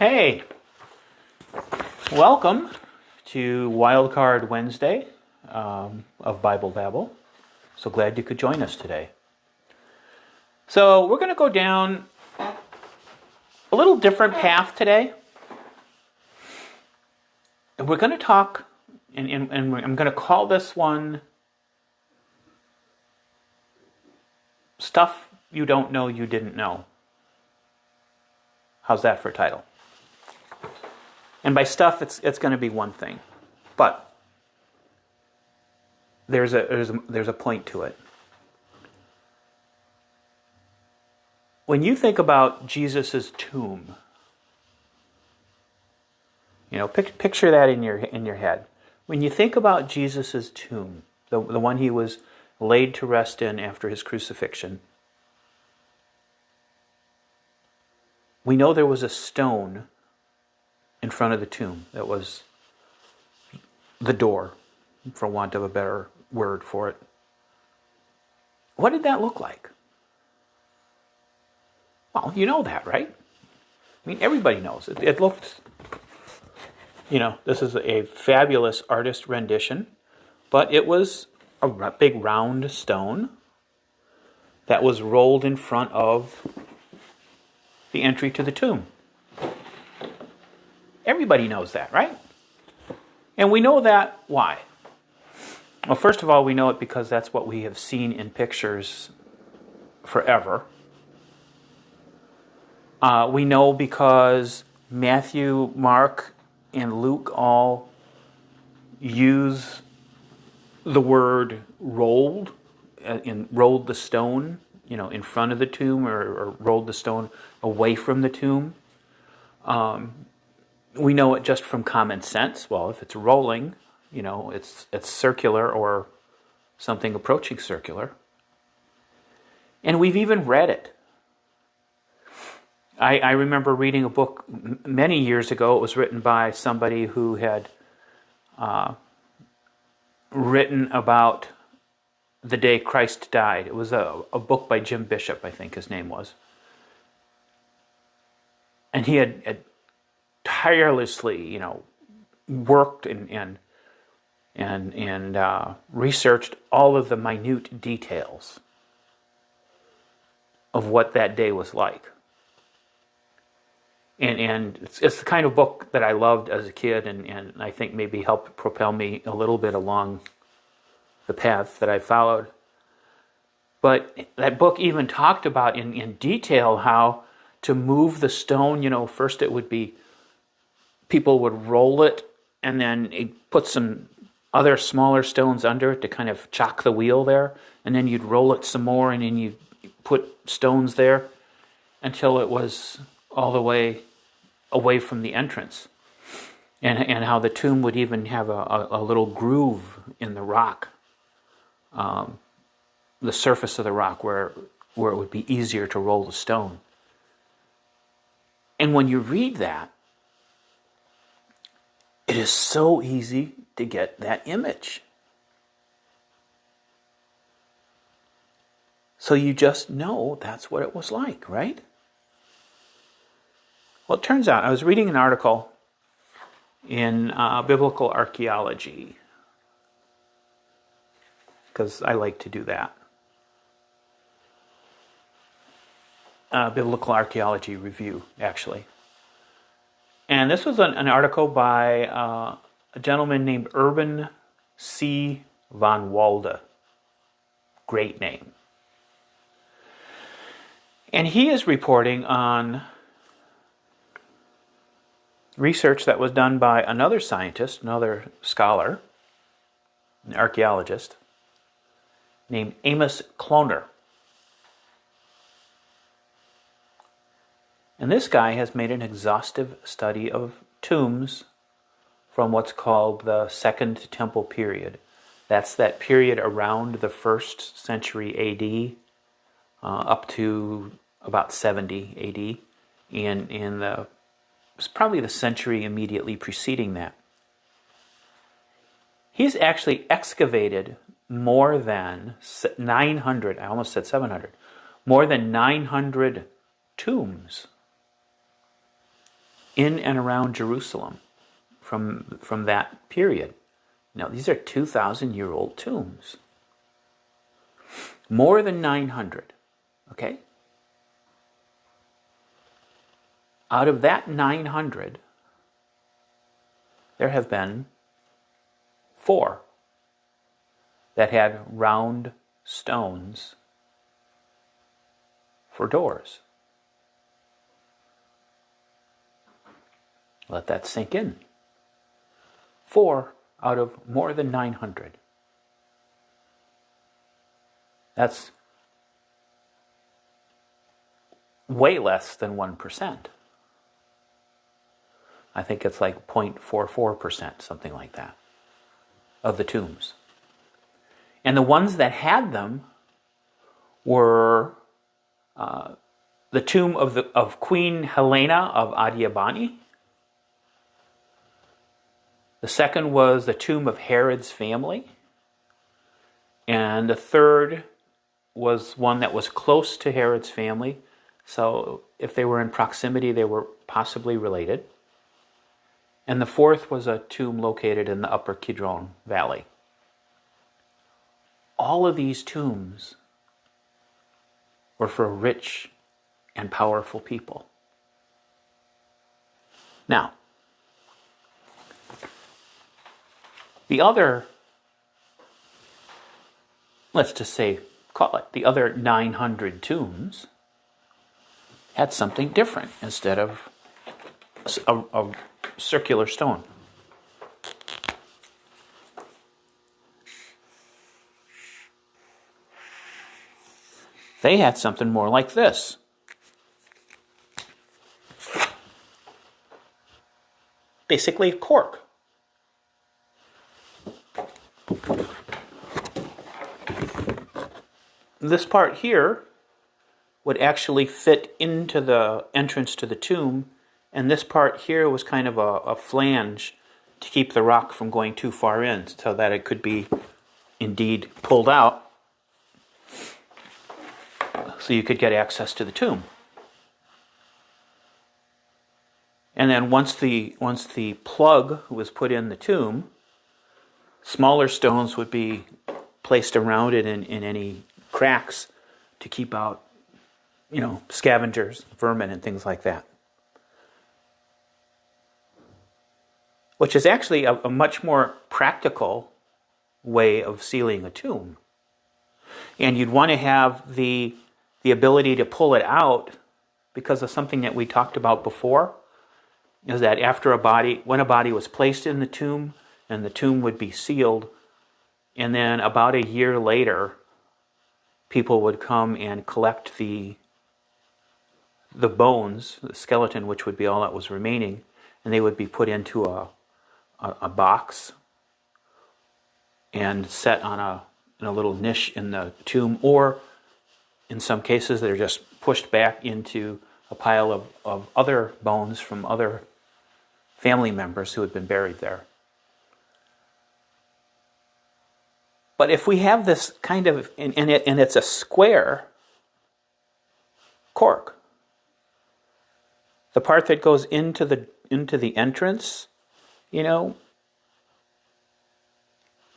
Hey, welcome to Wildcard Wednesday of Bible Babble. So glad you could join us today. So we're going to go down a little different path today. And we're going to talk, and I'm going to call this one Stuff You Don't Know You Didn't Know. How's that for a title? And by stuff, it's going to be one thing, but there's a point to it. When you think about Jesus' tomb, picture that in your head. When you think about Jesus' tomb, the one he was laid to rest in after his crucifixion, we know there was a stone in front of the tomb that was the door, for want of a better word for it. What did that look like? Well, you know that, right? I mean, everybody knows. It looked, this is a fabulous artist rendition, but it was a big round stone that was rolled in front of the entry to the tomb. Everybody knows that, right? And we know that, why? Well, first of all, we know it because that's what we have seen in pictures forever. We know because Matthew, Mark, and Luke all use the word rolled, and rolled the stone, in front of the tomb, or rolled the stone away from the tomb. We know it just from common sense. Well, if it's rolling, it's circular or something approaching circular. And we've even read it. I remember reading a book many years ago. It was written by somebody who had written about the day Christ died. It was a book by Jim Bishop, I think his name was. And he had tirelessly, worked and researched all of the minute details of what that day was like. And it's the kind of book that I loved as a kid, and I think maybe helped propel me a little bit along the path that I followed. But that book even talked about in detail how to move the stone. First it would be, people would roll it and then put some other smaller stones under it to kind of chock the wheel there. And then you'd roll it some more, and then you'd put stones there until it was all the way away from the entrance. And how the tomb would even have a little groove in the rock, the surface of the rock, where it would be easier to roll the stone. And when you read that, it is so easy to get that image. So you just know that's what it was like, right? Well, it turns out, I was reading an article in Biblical Archaeology, because I like to do that. Biblical Archaeology Review, actually. And this was an article by a gentleman named Urban C. von Walde. Great name. And he is reporting on research that was done by another scientist, another scholar, an archaeologist, named Amos Kloner. And this guy has made an exhaustive study of tombs from what's called the Second Temple period. That's that period around the 1st century AD up to about 70 AD, and it's probably the century immediately preceding that. He's actually excavated more than 900, I almost said 700, more than 900 tombs in and around Jerusalem from that period. Now, these are 2,000-year-old tombs. More than 900, okay? Out of that 900, there have been 4 that had round stones for doors. Let that sink in. 4 out of more than 900. That's way less than 1%. I think it's like 0.44%, something like that, of the tombs. And the ones that had them were the tomb of Queen Helena of Adiabani. The second was the tomb of Herod's family. And the third was one that was close to Herod's family. So if they were in proximity, they were possibly related. And the fourth was a tomb located in the upper Kidron Valley. All of these tombs were for rich and powerful people. Now, the other, let's just say, call it, the other 900 tombs had something different instead of a circular stone. They had something more like this. Basically a cork. This part here would actually fit into the entrance to the tomb, and this part here was kind of a flange to keep the rock from going too far in, so that it could be indeed pulled out so you could get access to the tomb. And then once the plug was put in the tomb, smaller stones would be placed around it in any cracks to keep out, scavengers, vermin, and things like that. Which is actually a much more practical way of sealing a tomb. And you'd want to have the ability to pull it out because of something that we talked about before, is that when a body was placed in the tomb, and the tomb would be sealed, and then about a year later, people would come and collect the bones, the skeleton, which would be all that was remaining, and they would be put into a box and set in a little niche in the tomb, or in some cases they're just pushed back into a pile of other bones from other family members who had been buried there. But if we have this kind of, and it's a square cork, the part that goes into the entrance,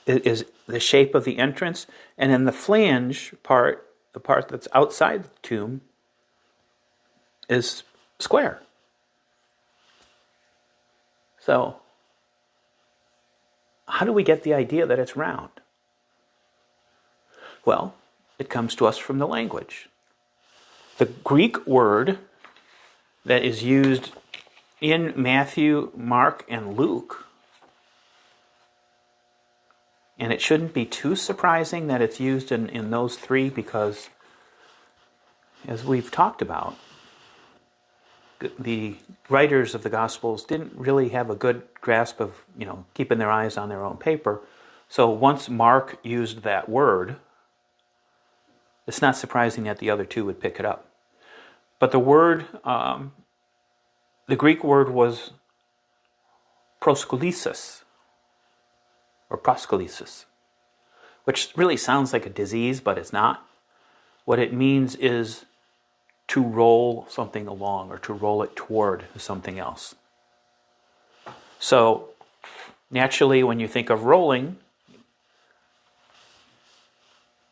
is the shape of the entrance, and then the flange part, the part that's outside the tomb, is square. So, how do we get the idea that it's round? Well, it comes to us from the language. The Greek word that is used in Matthew, Mark, and Luke, and it shouldn't be too surprising that it's used in those three, because, as we've talked about, the writers of the Gospels didn't really have a good grasp of, keeping their eyes on their own paper. So once Mark used that word, it's not surprising that the other two would pick it up. But the word, the Greek word was proskylesis, or proskylesis, which really sounds like a disease, but it's not. What it means is to roll something along, or to roll it toward something else. So naturally, when you think of rolling,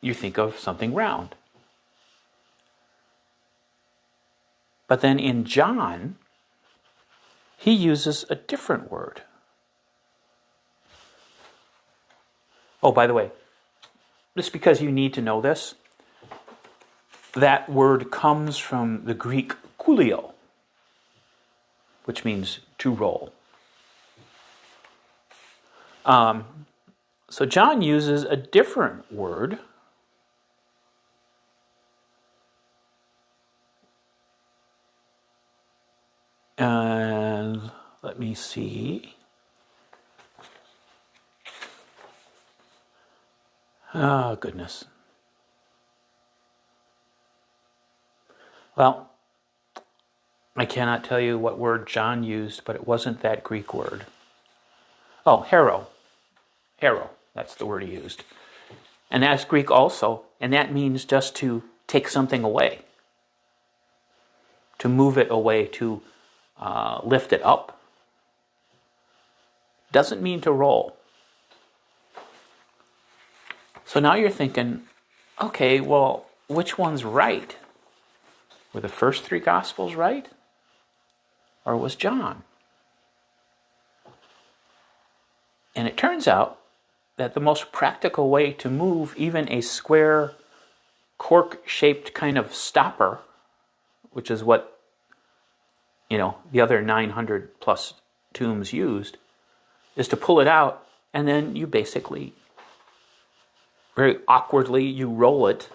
you think of something round. But then in John, he uses a different word. Oh, by the way, just because you need to know this, that word comes from the Greek koulio, which means to roll. So John uses a different word. And let me see. Oh, goodness. Well, I cannot tell you what word John used, but it wasn't that Greek word. Oh, hero. Hero. That's the word he used. And that's Greek also, and that means just to take something away, to move it away, to lift it up. Doesn't mean to roll. So now you're thinking, okay, well, which one's right? Were the first three Gospels right? Or was John? And it turns out that the most practical way to move even a square, cork-shaped kind of stopper, which is what, the other 900 plus tombs used, is to pull it out, and then you basically, very awkwardly, you roll it,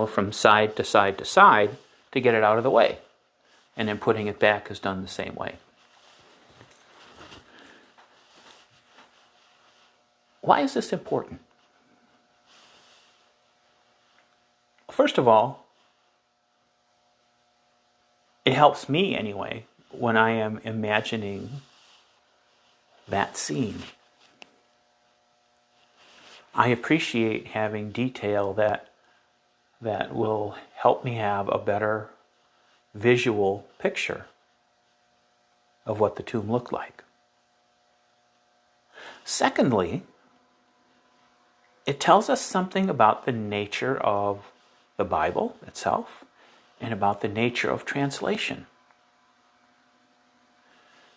from side to side to side to get it out of the way. And then putting it back is done the same way. Why is this important? First of all, it helps me anyway when I am imagining that scene. I appreciate having detail that will help me have a better visual picture of what the tomb looked like. Secondly, it tells us something about the nature of the Bible itself and about the nature of translation.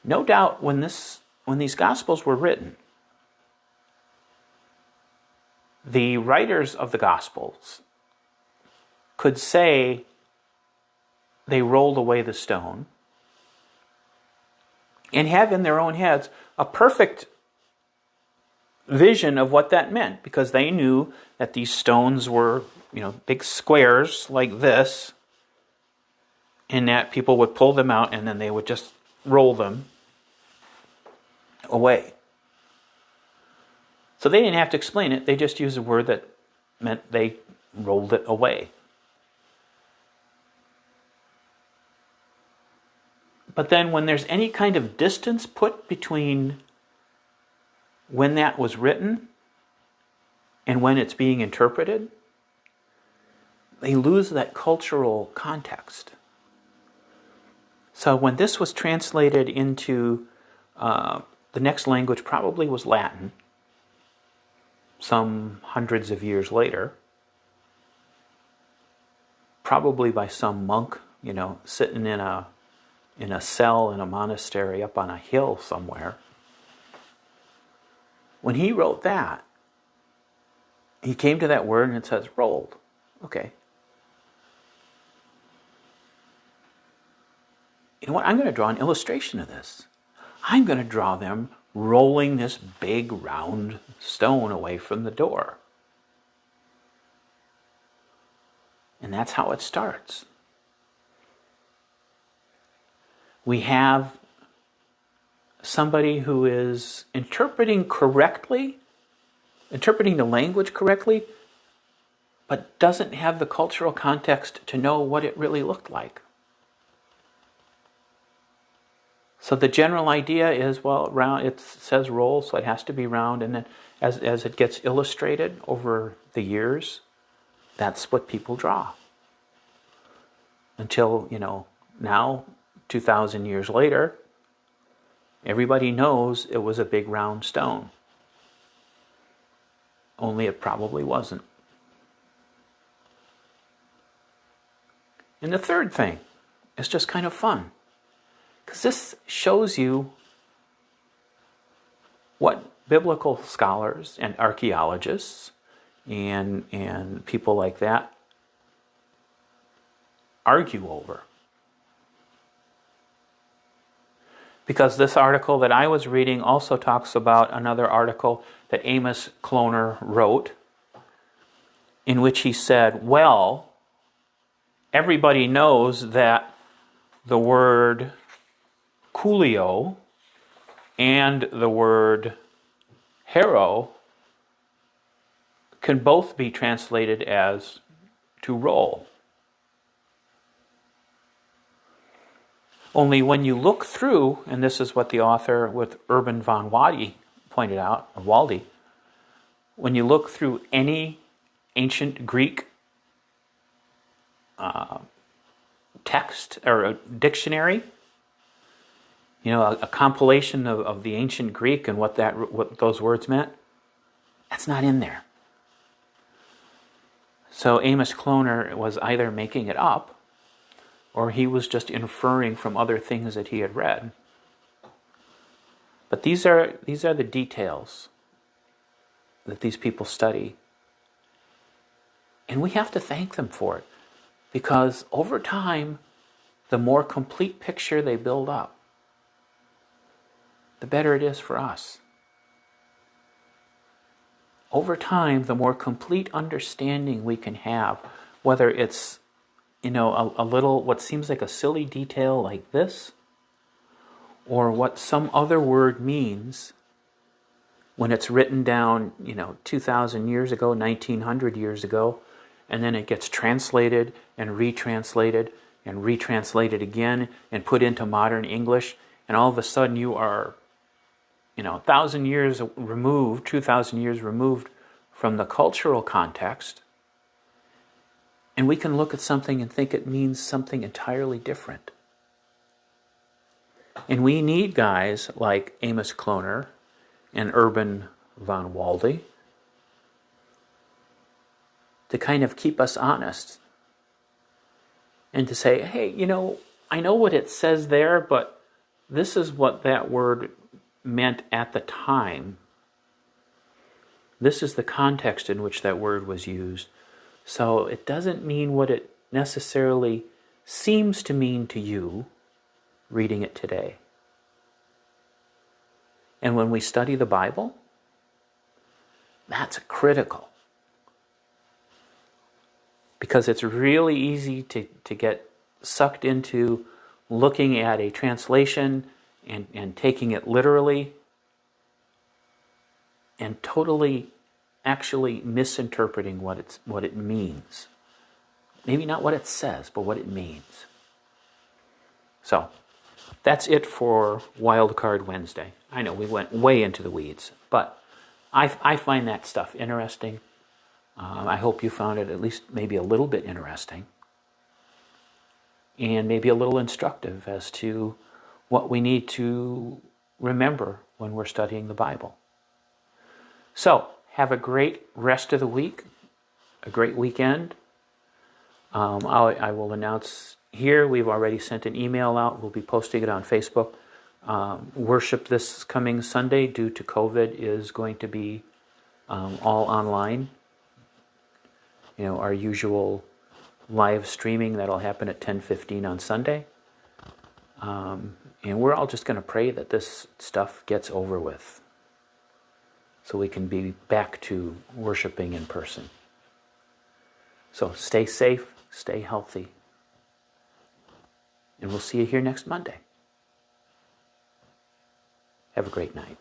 No doubt when these Gospels were written, the writers of the Gospels could say they rolled away the stone and have in their own heads a perfect vision of what that meant, because they knew that these stones were, big squares like this, and that people would pull them out and then they would just roll them away. So they didn't have to explain it. They just used a word that meant they rolled it away. But then when there's any kind of distance put between when that was written and when it's being interpreted, they lose that cultural context. So when this was translated into the next language, probably was Latin, some hundreds of years later, probably by some monk, sitting in a cell in a monastery up on a hill somewhere. When he wrote that, he came to that word and it says rolled. Okay. You know what? I'm going to draw an illustration of this. I'm going to draw them rolling this big round stone away from the door. And that's how it starts. We have somebody who is interpreting the language correctly, but doesn't have the cultural context to know what it really looked like. So the general idea is, round. It says roll, so it has to be round, and then as it gets illustrated over the years, that's what people draw. Until, now, 2,000 years later, Everybody knows it was a big round stone. Only it probably wasn't. And the third thing is just kind of fun, because this shows you what biblical scholars and archaeologists and people like that argue over. Because this article that I was reading also talks about another article that Amos Kloner wrote, in which he said, well, everybody knows that the word coolio and the word harrow can both be translated as to roll. Only when you look through, and this is what the author with Urban von Wadi pointed out, or Waldy, when you look through any ancient Greek text or a dictionary, a compilation of the ancient Greek and what those words meant, that's not in there. So Amos Kloner was either making it up, or he was just inferring from other things that he had read. But these are the details that these people study. And we have to thank them for it, because over time, the more complete picture they build up, the better it is for us. Over time, the more complete understanding we can have, whether it's a little, what seems like a silly detail like this, or what some other word means when it's written down, 2,000 years ago, 1,900 years ago, and then it gets translated and retranslated again and put into modern English, and all of a sudden you are, 1,000 years removed, 2,000 years removed from the cultural context. And we can look at something and think it means something entirely different. And we need guys like Amos Kloner and Urban von Waldy to kind of keep us honest. And to say, hey, I know what it says there, but this is what that word meant at the time. This is the context in which that word was used. So it doesn't mean what it necessarily seems to mean to you reading it today. And when we study the Bible, that's critical. Because it's really easy to get sucked into looking at a translation and taking it literally and totally actually misinterpreting what it means. Maybe not what it says, but what it means. So, that's it for Wildcard Wednesday. I know we went way into the weeds, but I find that stuff interesting. I hope you found it at least maybe a little bit interesting, and maybe a little instructive as to what we need to remember when we're studying the Bible. So, have a great rest of the week, a great weekend. I will announce here, we've already sent an email out. We'll be posting it on Facebook. Worship this coming Sunday, due to COVID, is going to be all online. Our usual live streaming that'll happen at 10:15 on Sunday. And we're all just going to pray that this stuff gets over with, so we can be back to worshiping in person. So stay safe, stay healthy, and we'll see you here next Monday. Have a great night.